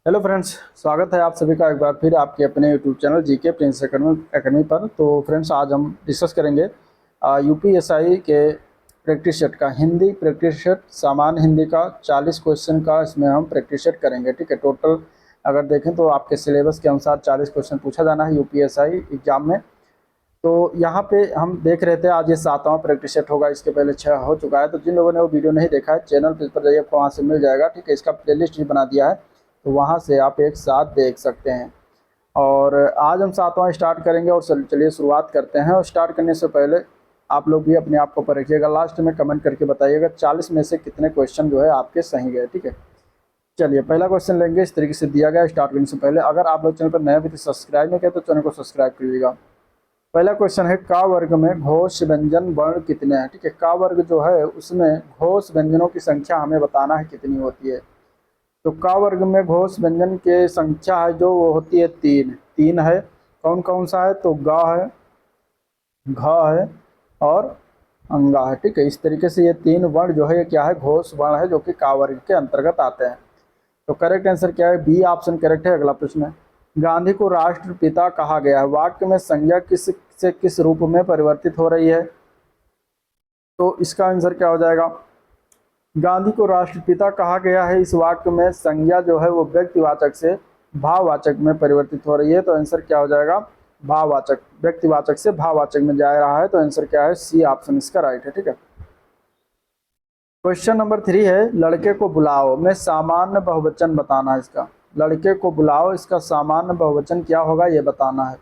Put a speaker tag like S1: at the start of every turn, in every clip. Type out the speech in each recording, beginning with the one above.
S1: Hello friends, स्वागत है आप सभी का एक बार फिर आपके अपने YouTube channel GK Prince academy पर। तो फ्रेंड्स, आज हम डिस्कस करेंगे यूपीएसआई के प्रैक्टिस सेट का हिंदी प्रैक्टिस सेट, सामान्य हिंदी का 40 क्वेश्चन का इसमें हम प्रैक्टिस सेट करेंगे। ठीक है, टोटल अगर देखें तो आपके सिलेबस के अनुसार 40 क्वेश्चन पूछा जाना है यूपीएसआई एग्जाम में। तो यहाँ पे हम देख रहे थे आज ये 7वां प्रैक्टिस सेट होगा, इसके पहले 6 हो चुका है। तो जिन लोगों ने वो वीडियो नहीं देखा है, चैनल पर जाइए, आपको वहाँ से मिल जाएगा। ठीक है, इसका प्लेलिस्ट भी बना दिया है, तो वहाँ से आप एक साथ देख सकते हैं। और आज हम 7वां स्टार्ट करेंगे और चलिए शुरुआत करते हैं। और स्टार्ट करने से पहले आप लोग भी अपने आप को परखिएगा, लास्ट में कमेंट करके बताइएगा 40 में से कितने क्वेश्चन जो है आपके सही गए। ठीक है, चलिए पहला क्वेश्चन लेंगे। इस तरीके से दिया गया स्टार्ट करने से पहले, अगर आप लोग चैनल पर नए भी तो सब्सक्राइब नहीं किया तो चैनल को सब्सक्राइब करिएगा। पहला क्वेश्चन है, का वर्ग में घोष व्यंजन वर्ण कितने हैं। ठीक है, का वर्ग जो है उसमें घोष व्यंजनों की संख्या हमें बताना है कितनी होती है। तो का वर्ग में घोष व्यंजन की संख्या है जो वो होती है 3। 3 है। कौन कौन सा है? तो गा है, घ है और अंगा है। ठीक है, इस तरीके से ये 3 वर्ण जो है ये क्या है? घोष वर्ण है, जो कि का वर्ग के अंतर्गत आते हैं। तो करेक्ट आंसर क्या है? बी ऑप्शन करेक्ट है। अगला प्रश्न है, गांधी को राष्ट्रपिता कहा गया है, वाक्य में संज्ञा किस से किस रूप में परिवर्तित हो रही है? तो इसका आंसर क्या हो जाएगा? गांधी को राष्ट्रपिता कहा गया है, इस वाक्य में संज्ञा जो है वो व्यक्तिवाचक से भाववाचक में परिवर्तित हो रही है। तो आंसर क्या हो जाएगा? भाववाचक, व्यक्तिवाचक से भाववाचक में जा रहा है। तो आंसर क्या है? सी ऑप्शन इसका राइट है। ठीक है, क्वेश्चन नंबर 3 है, लड़के को बुलाओ में सामान्य बहुवचन बताना है इसका। लड़के को बुलाओ, इसका सामान्य बहुवचन क्या होगा ये बताना है।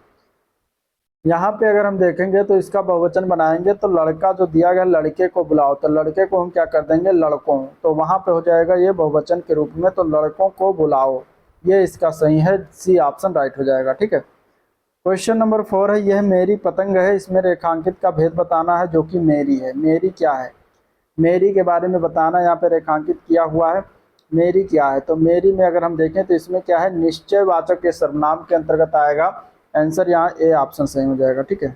S1: यहाँ पे अगर हम देखेंगे तो इसका बहुवचन बनाएंगे तो लड़का जो दिया गया, लड़के को बुलाओ, तो लड़के को हम क्या कर देंगे? लड़कों। तो वहां पे हो जाएगा ये बहुवचन के रूप में, तो लड़कों को बुलाओ, ये इसका सही है। सी ऑप्शन राइट हो जाएगा। ठीक है, क्वेश्चन नंबर 4 है, यह मेरी पतंग है, इसमें रेखांकित का भेद बताना है, जो कि मेरी है। मेरी क्या है? मेरी के बारे में बताना, यहाँ पे रेखांकित किया हुआ है। मेरी क्या है? तो मेरी में अगर हम देखें तो इसमें क्या है? निश्चयवाचक के सर्वनाम के अंतर्गत आएगा। आंसर यहाँ ए ऑप्शन सही हो जाएगा। ठीक है,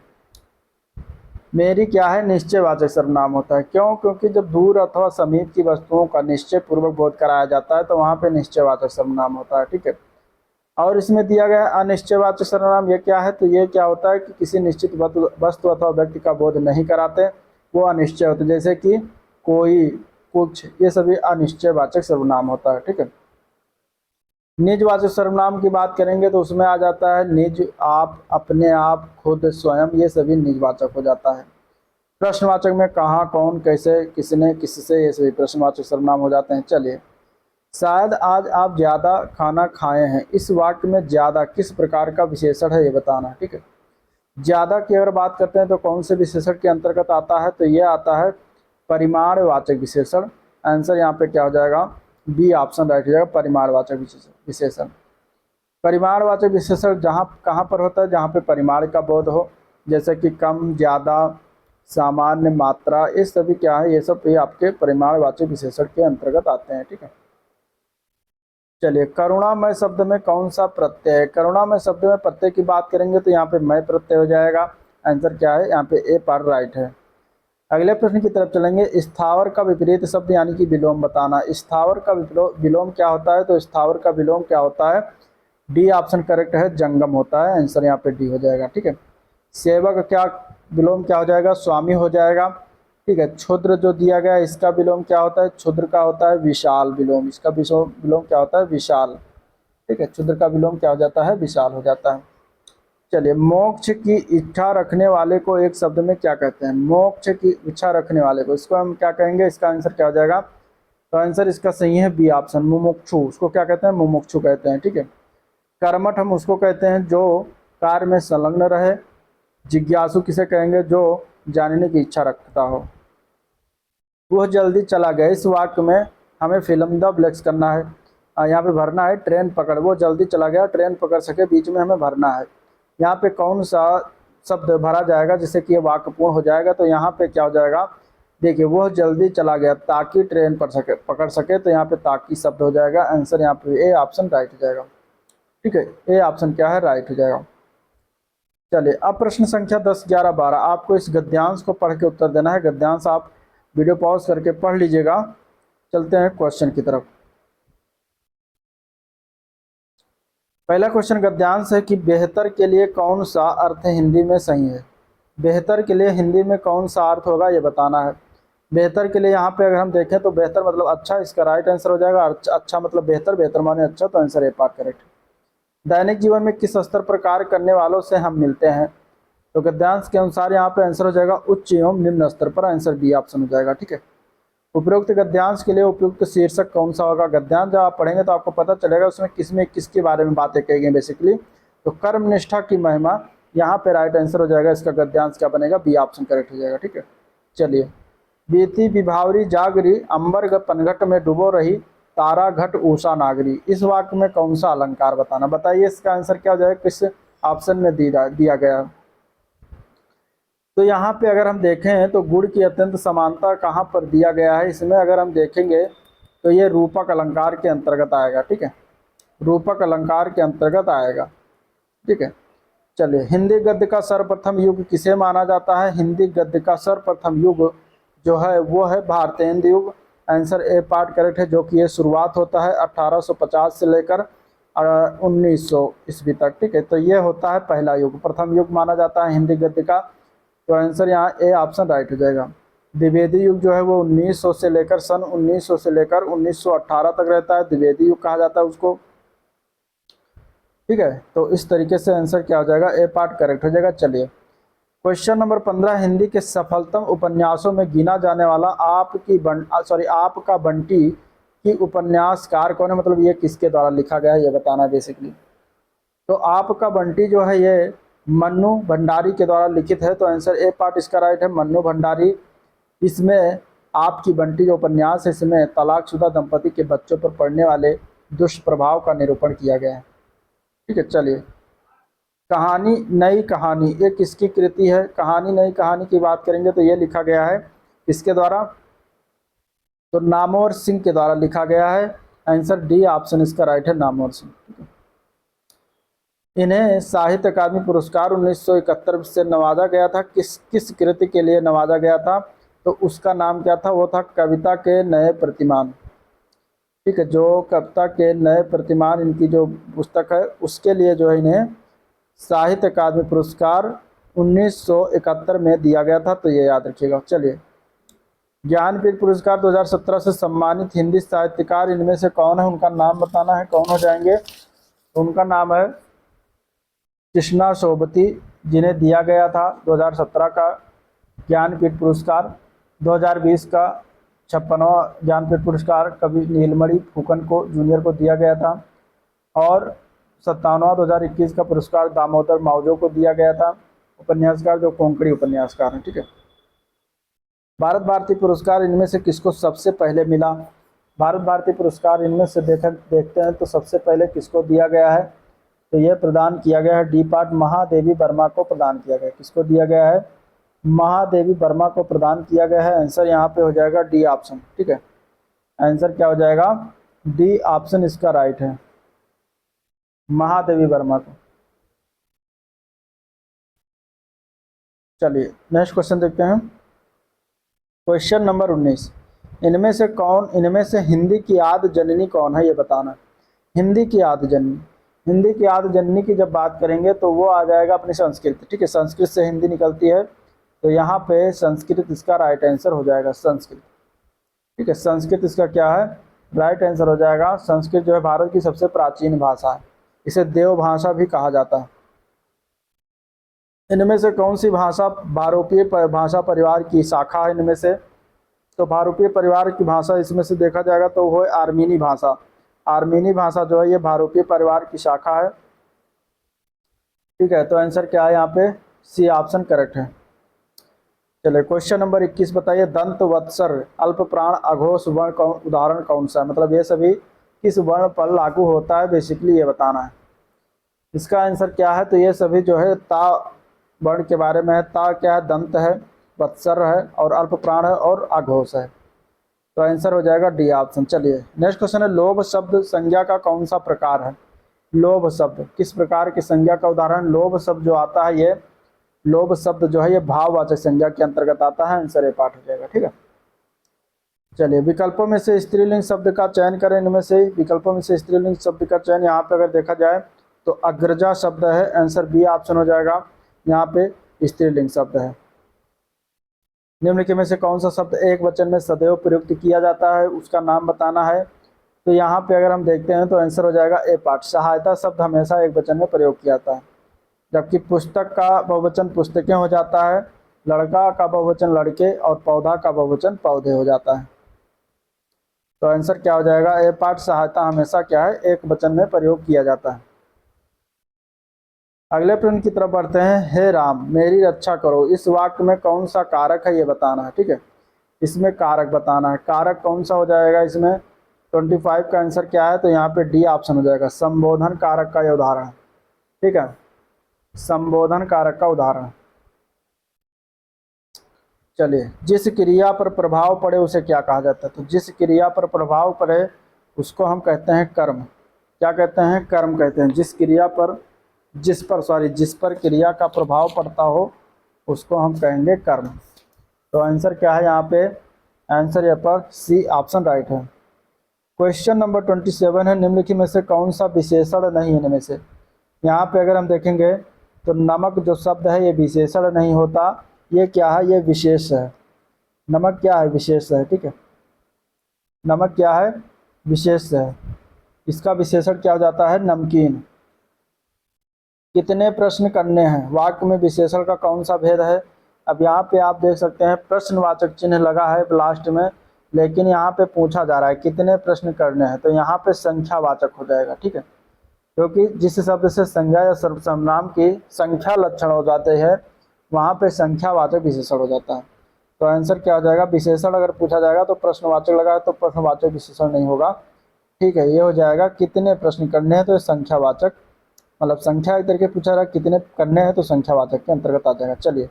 S1: मेरी क्या है? निश्चयवाचक सर्वनाम होता है। क्यों? क्योंकि जब दूर अथवा समीप की वस्तुओं का निश्चय पूर्वक बोध कराया जाता है तो वहां पे निश्चयवाचक सर्वनाम होता है। ठीक है, और इसमें दिया गया अनिश्चयवाचक सर्वनाम, ये क्या है? तो ये क्या होता है कि किसी निश्चित वस्तु अथवा व्यक्ति का बोध नहीं कराते, वो अनिश्चय होते, जैसे कि कोई, कुछ, ये सभी अनिश्चयवाचक सर्वनाम होता है। ठीक है, निजवाचक सर्वनाम की बात करेंगे तो उसमें आ जाता है निज, आप, अपने आप, खुद, स्वयं, ये सभी निजवाचक हो जाता है। प्रश्नवाचक में कहाँ, कौन, कैसे, किसने, किससे, ये सभी प्रश्नवाचक सर्वनाम हो जाते हैं। चलिए, शायद आज आप ज्यादा खाना खाए हैं, इस वाक्य में ज्यादा किस प्रकार का विशेषण है ये बताना है। ठीक है, ज्यादा की अगर बात करते हैं तो कौन से विशेषण के अंतर्गत आता है? तो ये आता है परिमाणवाचक विशेषण। आंसर यहाँ पे क्या हो जाएगा? बी ऑप्शन राइट हो जाएगा, परिमाणवाचक विशेषण। परिमाणवाचक विशेषण जहाँ कहाँ पर होता है? जहाँ पे परिमाण का बोध हो, जैसे कि कम, ज्यादा, सामान्य, मात्रा, ये सभी क्या है? ये सब ये आपके परिमाणवाचक विशेषण के अंतर्गत आते हैं। ठीक है, चलिए, करुणामय शब्द में कौन सा प्रत्यय है? करुणामय शब्द में प्रत्यय की बात करेंगे तो यहाँ पे मय प्रत्यय हो जाएगा। आंसर क्या है? यहाँ पे ए पर राइट है। अगले प्रश्न की तरफ चलेंगे, स्थावर का विपरीत शब्द यानी कि विलोम बताना। स्थावर का विलोम क्या होता है? तो स्थावर का विलोम क्या होता है? डी ऑप्शन करेक्ट है, जंगम होता है। आंसर यहाँ पे डी हो जाएगा। ठीक है, सेवक क्या विलोम क्या हो जाएगा? स्वामी हो जाएगा। ठीक है, क्षुद्र जो दिया गया है इसका विलोम क्या होता है? क्षुद्र का होता है विशाल विलोम, इसका विलोम क्या होता है? विशाल। ठीक है, क्षुद्र का विलोम क्या हो जाता है? विशाल हो जाता है। चलिए, मोक्ष की इच्छा रखने वाले को एक शब्द में क्या कहते हैं? मोक्ष की इच्छा रखने वाले को, इसको हम क्या कहेंगे? इसका आंसर क्या हो जाएगा? तो आंसर इसका सही है, बी ऑप्शन, मुमुक्षु। उसको क्या कहते हैं? मुमुक्षु कहते हैं। ठीक है, कर्मठ हम उसको कहते हैं जो कार्य में संलग्न रहे। जिज्ञासु किसे कहेंगे? जो जानने की इच्छा रखता हो। वह जल्दी चला गया, इस वाक्य में हमें फिल्म द ब्लैक्स करना है। यहाँ पे भरना है ट्रेन पकड़, वो जल्दी चला गया, ट्रेन पकड़ सके, बीच में हमें भरना है। यहाँ पे कौन सा शब्द भरा जाएगा जिससे कि ये वाक्य पूर्ण हो जाएगा? तो यहाँ पे क्या हो जाएगा? देखिए, वह जल्दी चला गया ताकि ट्रेन पकड़ सके, तो यहाँ पे ताकि शब्द हो जाएगा। आंसर यहाँ पे ए ऑप्शन राइट हो जाएगा। ठीक है, ए ऑप्शन क्या है? राइट हो जाएगा। चलिए, अब प्रश्न संख्या 10, 11, 12, आपको इस गद्यांश को पढ़ के उत्तर देना है। गद्यांश आप वीडियो पॉज करके पढ़ लीजिएगा। चलते हैं क्वेश्चन की तरफ। पहला क्वेश्चन गद्यांश है कि बेहतर के लिए कौन सा अर्थ हिंदी में सही है। बेहतर के लिए हिंदी में कौन सा अर्थ होगा ये बताना है। बेहतर के लिए यहाँ पे अगर हम देखें तो बेहतर मतलब अच्छा, इसका राइट आंसर हो जाएगा। अच्छा मतलब बेहतर, बेहतर माने अच्छा, तो आंसर ए पार्ट करेक्ट। दैनिक जीवन में किस स्तर पर कार्य करने वालों से हम मिलते हैं, तो गद्यांश के अनुसार यहाँ पे आंसर हो जाएगा उच्च एवं निम्न स्तर पर, आंसर बी ऑप्शन हो जाएगा। ठीक है। उपयुक्त गद्यांश के लिए उपयुक्त शीर्षक कौन सा होगा। गद्यांश जब आप पढ़ेंगे तो आपको पता चलेगा उसमें किसमें किसके बारे में बातें कही गई बेसिकली। तो कर्मनिष्ठा की महिमा, यहाँ पे राइट आंसर हो जाएगा इसका। गद्यांश क्या बनेगा, बी ऑप्शन करेक्ट हो जाएगा। ठीक है। चलिए, बीती विभावरी जागरी, अंबर पनघट में डूबो रही, तारा घट उषा नागरी, इस वाक्य में कौन सा अलंकार बताना। बताइए इसका आंसर क्या हो जाएगा, किस ऑप्शन में दिया गया है। तो यहाँ पे अगर हम देखें तो गुण की अत्यंत समानता कहाँ पर दिया गया है, इसमें अगर हम देखेंगे तो ये रूपक अलंकार के अंतर्गत आएगा। ठीक है, रूपक अलंकार के अंतर्गत आएगा। ठीक है। चलिए, हिंदी गद्य का सर्वप्रथम युग किसे माना जाता है। हिंदी गद्य का सर्वप्रथम युग जो है वो है भारतेंदु युग, आंसर ए पार्ट करेक्ट है। जो कि ये शुरुआत होता है 1850 से लेकर 1900 ईस्वी तक। ठीक है, तो ये होता है पहला युग, प्रथम युग माना जाता है हिंदी गद्य का। तो आंसर यहाँ ए ऑप्शन राइट हो जाएगा। द्विवेदी युग जो है वो 1900 से लेकर सन 1900 से लेकर 1918 तक रहता है, द्विवेदी युग कहा जाता है उसको। ठीक है, तो इस तरीके से आंसर क्या हो जाएगा, ए पार्ट करेक्ट हो जाएगा। चलिए, क्वेश्चन नंबर 15, हिंदी के सफलतम उपन्यासों में गिना जाने वाला आपका बंटी की उपन्यासकार कौन है, मतलब ये किसके द्वारा लिखा गया है ये बताना है बेसिकली। तो आपका बंटी जो है ये मन्नू भंडारी के द्वारा लिखित है, तो आंसर ए पार्ट इसका राइट है, मन्नू भंडारी। इसमें आपकी बंटी जो उपन्यास है इसमें तलाकशुदा दंपति के बच्चों पर पड़ने वाले दुष्प्रभाव का निरूपण किया गया है। ठीक है। चलिए, कहानी नई कहानी ये किसकी कृति है। कहानी नई कहानी की बात करेंगे तो ये लिखा गया है किसके द्वारा, तो नामवर सिंह के द्वारा लिखा गया है, आंसर डी ऑप्शन इसका राइट है, नामवर सिंह। इन्हें साहित्य अकादमी पुरस्कार 1971 से नवाजा गया था। किस किस कृति के लिए नवाजा गया था, तो उसका नाम क्या था, वो था कविता के नए प्रतिमान। ठीक है, जो कविता के नए प्रतिमान इनकी जो पुस्तक है उसके लिए जो है इन्हें साहित्य अकादमी पुरस्कार 1971 में दिया गया था, तो ये याद रखिएगा। चलिए, ज्ञानपीठ पुरस्कार 2017 से सम्मानित हिंदी साहित्यकार इनमें से कौन है, उनका नाम बताना है, कौन हो जाएंगे। उनका नाम है कृष्णा सोबती, जिन्हें दिया गया था 2017 का ज्ञानपीठ पुरस्कार। 2020 का 56वां ज्ञानपीठ पुरस्कार कवि नीलमणि फुकन को जूनियर को दिया गया था, और 57वां 2021 का पुरस्कार दामोदर मावजो को दिया गया था, उपन्यासकार जो कोंकणी उपन्यासकार हैं। ठीक है। भारत भारती पुरस्कार इनमें से किसको सबसे पहले मिला। भारत भारती पुरस्कार इनमें से देखते हैं तो सबसे पहले किसको दिया गया है, तो यह प्रदान किया गया है डी पार्ट, महादेवी वर्मा को प्रदान किया गया है। किसको दिया गया है, महादेवी वर्मा को प्रदान किया गया है, आंसर यहाँ पे हो जाएगा डी ऑप्शन। ठीक है, आंसर क्या हो जाएगा, डी ऑप्शन इसका राइट है, महादेवी वर्मा को। चलिए, नेक्स्ट क्वेश्चन देखते हैं। क्वेश्चन नंबर 19, इनमें से हिंदी की आदि जननी कौन है ये बताना। हिंदी की आदि जननी, हिंदी की आदि जननी की जब बात करेंगे तो वो आ जाएगा अपनी संस्कृत। ठीक है, संस्कृत से हिंदी निकलती है, तो यहाँ पे संस्कृत इसका राइट आंसर हो जाएगा, संस्कृत। ठीक है, संस्कृत इसका क्या है, राइट आंसर हो जाएगा। संस्कृत जो है भारत की सबसे प्राचीन भाषा है, इसे देव भाषा भी कहा जाता है। इनमें से कौन सी भाषा भारोपीय भाषा परिवार की शाखा है इनमें से, तो भारोपीय परिवार की भाषा इसमें से देखा जाएगा तो वो है आर्मीनी भाषा। आर्मीनी भाषा जो है ये भारोपीय परिवार की शाखा है। ठीक है, तो आंसर क्या है यहाँ पे, सी ऑप्शन करेक्ट है। चलिए, क्वेश्चन नंबर 21 बताइए, दंत वत्सर अल्प प्राण अघोष वर्ण का उदाहरण कौन सा है, मतलब ये सभी किस वर्ण पर लागू होता है बेसिकली ये बताना है। इसका आंसर क्या है, तो ये सभी जो है ता वर्ण के बारे में है। ता क्या है, दंत है, वत्सर है और अल्प प्राण है और अघोष है, तो आंसर हो जाएगा डी ऑप्शन। चलिए, नेक्स्ट क्वेश्चन है, लोभ शब्द संज्ञा का कौन सा प्रकार है। लोभ शब्द किस प्रकार की संज्ञा का उदाहरण। लोभ शब्द जो आता है ये, लोभ शब्द जो है ये भाववाचक संज्ञा के अंतर्गत आता है, आंसर ए पार्ट हो जाएगा। ठीक है। चलिए, विकल्पों में से स्त्रीलिंग शब्द का चयन करें। इनमें से विकल्पों में से स्त्रीलिंग शब्द का चयन यहाँ पे अगर देखा जाए तो अग्रजा शब्द है, आंसर बी ऑप्शन हो जाएगा। यहाँ पे स्त्रीलिंग शब्द है। निम्नलिखित में से कौन सा शब्द एक वचन में सदैव प्रयुक्त किया जाता है, उसका नाम बताना है। तो यहाँ पे अगर हम देखते हैं तो आंसर हो जाएगा ए पार्ट। सहायता शब्द हमेशा एक वचन में प्रयोग किया जाता है, जबकि पुस्तक का बहुवचन पुस्तकें हो जाता है, लड़का का बहुवचन लड़के और पौधा का बहुवचन पौधे हो जाता है। तो आंसर क्या हो जाएगा, ए पार्ट। सहायता हमेशा क्या है, एक वचन में प्रयोग किया जाता है। अगले प्रश्न की तरफ बढ़ते हैं। हे राम मेरी रक्षा करो, इस वाक्य में कौन सा कारक है ये बताना है। ठीक है, इसमें कारक बताना है। कारक कौन सा हो जाएगा इसमें, 25 का आंसर क्या है, तो यहाँ पे डी ऑप्शन हो जाएगा। संबोधन कारक का ये उदाहरण है। ठीक है, संबोधन कारक का उदाहरण। चलिए, जिस क्रिया पर प्रभाव पड़े उसे क्या कहा जाता है। तो जिस क्रिया पर प्रभाव पड़े उसको हम कहते हैं कर्म। क्या कहते हैं, कर्म कहते हैं। जिस पर क्रिया का प्रभाव पड़ता हो उसको हम कहेंगे कर्म। तो आंसर क्या है यहाँ पे, आंसर यहाँ पर सी ऑप्शन राइट है। क्वेश्चन नंबर 27 है। निम्नलिखित में से कौन सा विशेषण नहीं है इनमें से। यहाँ पे अगर हम देखेंगे तो नमक जो शब्द है ये विशेषण नहीं होता, ये क्या है, ये विशेष है। नमक क्या है, विशेष है। ठीक है, नमक क्या है, विशेष है। इसका विशेषण क्या हो जाता है, नमकीन। कितने प्रश्न करने हैं, वाक्य में विशेषण का कौन सा भेद है। अब यहाँ पे आप देख सकते हैं प्रश्नवाचक चिन्ह लगा है लास्ट में, लेकिन यहाँ पे पूछा जा रहा है कितने प्रश्न करने हैं, तो यहाँ पे संख्यावाचक हो जाएगा। ठीक है, क्योंकि जिस शब्द से संज्ञा या सर्वनाम की संख्या लक्षण हो जाते हैं वहाँ पे संख्यावाचक विशेषण हो जाता है। तो आंसर क्या हो जाएगा, विशेषण अगर पूछा जाएगा तो प्रश्नवाचक लगा है तो प्रश्नवाचक विशेषण नहीं होगा। ठीक है, ये हो जाएगा कितने प्रश्न करने हैं, तो संख्यावाचक, मतलब संख्या एक तरीके पूछा रहा कितने करने हैं तो संख्यावाचक के अंतर्गत आ जाएगा। चलिए,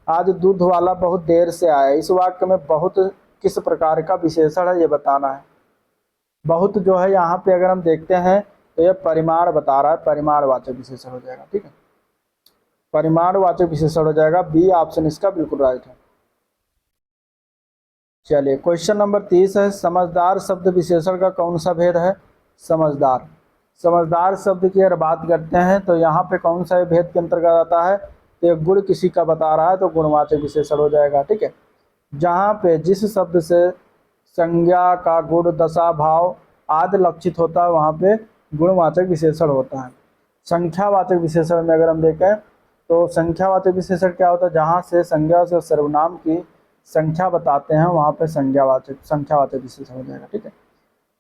S1: आज दूध वाला बहुत देर से आया, इस वाक्य में बहुत किस प्रकार का विशेषण है ये बताना है। बहुत जो है यहाँ पे अगर हम देखते हैं तो ये परिमाण बता रहा है, परिमाणवाचक विशेषण हो जाएगा। ठीक है, परिमाणवाचक विशेषण हो जाएगा। बी ऑप्शन इसका बिल्कुल राइट है। चलिए, क्वेश्चन नंबर 30 है। समझदार शब्द विशेषण का कौन सा भेद है। समझदार, समझदार शब्द की अगर बात करते हैं तो यहाँ पे कौन सा भेद के अंतर्गत आता है, तो ये गुण किसी का बता रहा है तो गुणवाचक विशेषण हो जाएगा। ठीक है, जहाँ पे जिस शब्द से संज्ञा का गुण दशा भाव आदि लक्षित होता है वहाँ पे गुणवाचक विशेषण होता है। संख्यावाचक विशेषण में अगर हम देखें तो संख्यावाचक विशेषण क्या होता है, जहाँ से संज्ञा से सर्वनाम की संख्या बताते हैं वहाँ पे संख्यावाचक विशेषण हो जाएगा। ठीक है,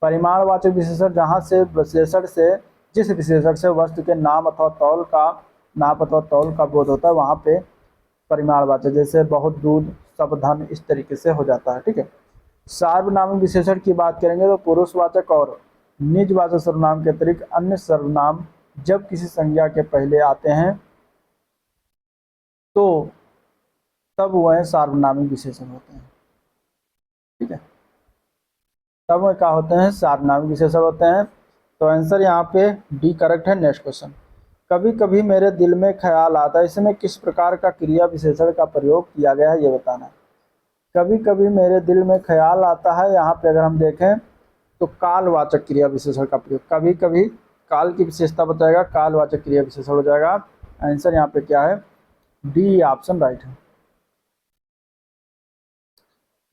S1: परिमाणवाचक विशेषण जहाँ से विशेषण से जिस विशेषण से वस्तु के नाम अथवा तौल का बोध होता है वहाँ पे परिमाणवाचक, जैसे बहुत दूध, सब धन, इस तरीके से हो जाता है। ठीक है, सार्वनामिक विशेषण की बात करेंगे तो पुरुषवाचक और निजवाचक सर्वनाम के अतिरिक्त अन्य सर्वनाम जब किसी संज्ञा के पहले आते हैं तो तब वह सार्वनामिक विशेषण होते हैं। ठीक है, तब वह क्या होते हैं, सार्वनामिक विशेषण होते हैं। तो आंसर यहाँ पे डी करेक्ट है। Next question. कभी कभी मेरे दिल में ख्याल आता है, इसमें किस प्रकार का क्रिया विशेषण का प्रयोग किया गया है ये बताना है। कभी कभी मेरे दिल में ख्याल आता है, यहाँ पे अगर हम देखें तो कालवाचक क्रिया विशेषण का प्रयोग, कभी कभी काल की विशेषता बताएगा, कालवाचक क्रिया विशेषण हो जाएगा। आंसर यहाँ पे क्या है, डी ऑप्शन राइट है।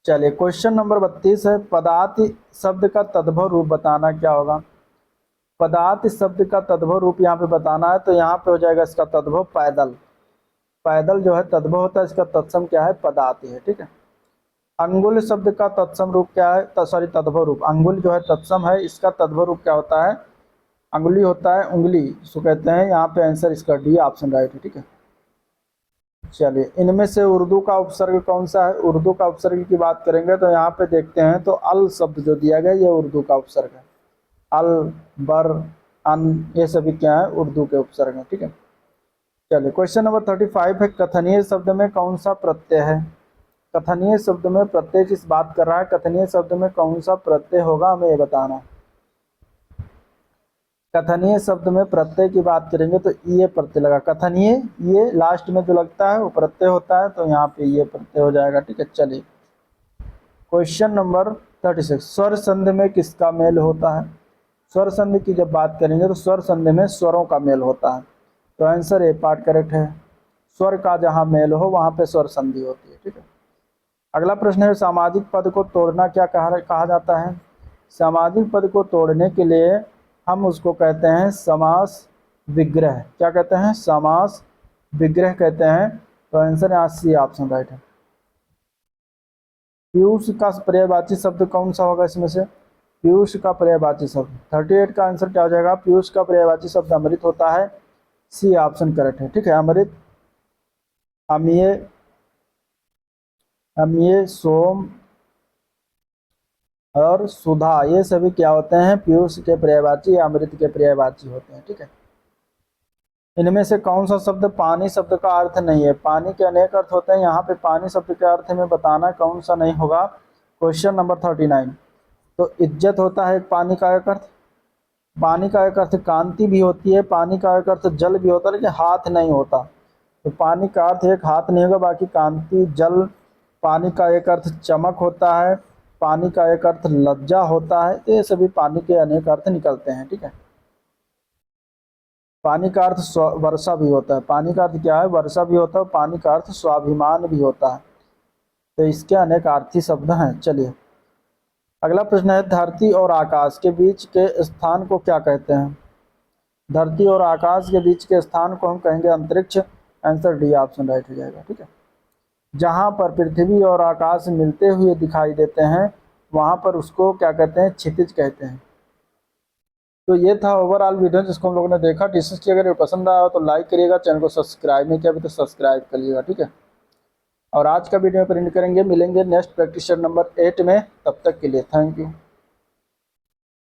S1: चलिए, क्वेश्चन नंबर 32 है। पदार्थ शब्द का तद्भव रूप बताना क्या होगा। पदार्थ शब्द का तद्भव रूप यहाँ पे बताना है, तो यहाँ पे हो जाएगा इसका तद्भव पैदल। पैदल जो है तद्भव होता है, इसका तत्सम क्या है, पदार्थ है। ठीक है, अंगुल शब्द का तत्सम रूप क्या है, तद्भव रूप, अंगुल जो है तत्सम है, इसका तद्भव रूप क्या होता है, अंगुली होता है, उंगली इसको कहते हैं। यहाँ पे आंसर इसका डी ऑप्शन राइट है। ठीक है, चलिए, इनमें से उर्दू का उपसर्ग कौन सा है। उर्दू का उपसर्ग की बात करेंगे तो यहाँ पे देखते हैं तो अल शब्द जो दिया गया ये उर्दू का उपसर्ग है। अल, बर, अन, ये सभी क्या है, उर्दू के उपसर्ग है। ठीक है, चलिए, क्वेश्चन नंबर 35 है। कथनीय शब्द में कौन सा प्रत्यय है। कथनीय शब्द में प्रत्यय किस बात कर रहा है, कथनीय शब्द में कौन सा प्रत्यय होगा हमें ये बताना है। कथनीय शब्द में प्रत्यय की बात करेंगे तो ये प्रत्यय लगा, कथनीय, ये लास्ट में जो लगता है वो प्रत्यय होता है, तो यहाँ पे ये प्रत्यय हो जाएगा। ठीक है, चलिए, क्वेश्चन नंबर 36। स्वर संधि में किसका मेल होता है। स्वर संधि की जब बात करेंगे तो स्वर संधि में स्वरों का मेल होता है, तो आंसर ए पार्ट करेक्ट है। स्वर का जहाँ मेल हो वहाँ पे स्वर संधि होती है। ठीक है, अगला प्रश्न है सामाजिक पद को तोड़ना क्या कहा जाता है। सामाजिक पद को तोड़ने के लिए हम उसको कहते हैं समास विग्रह। क्या कहते हैं? समास विग्रह कहते हैं। तो आंसर यहाँ सी ऑप्शन राइट है। पीयूष का पर्यायवाची शब्द कौन सा होगा इसमें से? पीयूष का पर्यायवाची शब्द 38 का आंसर क्या हो जाएगा? पीयूष का पर्यायवाची शब्द अमृत होता है। सी ऑप्शन करेक्ट है। ठीक है, अमृत, अमीय, अमीय, सोम और सुधा, ये सभी क्या होते हैं? पीयूष के पर्यायवाची या अमृत के पर्यायवाची होते हैं। ठीक है, इनमें से कौन सा शब्द पानी शब्द का अर्थ नहीं है? पानी के अनेक अर्थ होते हैं, यहाँ पे पानी शब्द के अर्थ में बताना कौन सा नहीं होगा। Question number 39। तो इज्जत होता है एक पानी का एक अर्थ, पानी का एक अर्थ कांति भी होती है, पानी का एक अर्थ जल भी होता है, लेकिन हाथ नहीं होता। तो पानी का अर्थ एक हाथ नहीं होगा, बाकी कांति, जल। पानी का एक अर्थ चमक होता है, पानी का एक अर्थ लज्जा होता है। ये सभी पानी के अनेक अर्थ निकलते हैं। ठीक है, पानी का अर्थ वर्षा भी होता है। पानी का अर्थ क्या है? वर्षा भी होता है। पानी का अर्थ स्वाभिमान भी होता है। तो इसके अनेक अर्थी शब्द हैं। चलिए अगला प्रश्न है धरती और आकाश के बीच के स्थान को क्या कहते हैं? धरती और आकाश के बीच के स्थान को हम कहेंगे अंतरिक्ष। आंसर डी ऑप्शन राइट हो जाएगा। ठीक है, जहाँ पर पृथ्वी और आकाश मिलते हुए दिखाई देते हैं वहाँ पर उसको क्या कहते हैं? क्षितिज कहते हैं। तो ये था ओवरऑल वीडियो जिसको हम लोगों ने देखा। टीचर्स की अगर पसंद आया हो तो लाइक करिएगा, चैनल को सब्सक्राइब नहीं किया अभी तो सब्सक्राइब कर लीजिएगा। ठीक है, और आज का वीडियो प्रिंट करेंगे, मिलेंगे नेक्स्ट प्रैक्टिस नंबर 8 में। तब तक के लिए थैंक यू।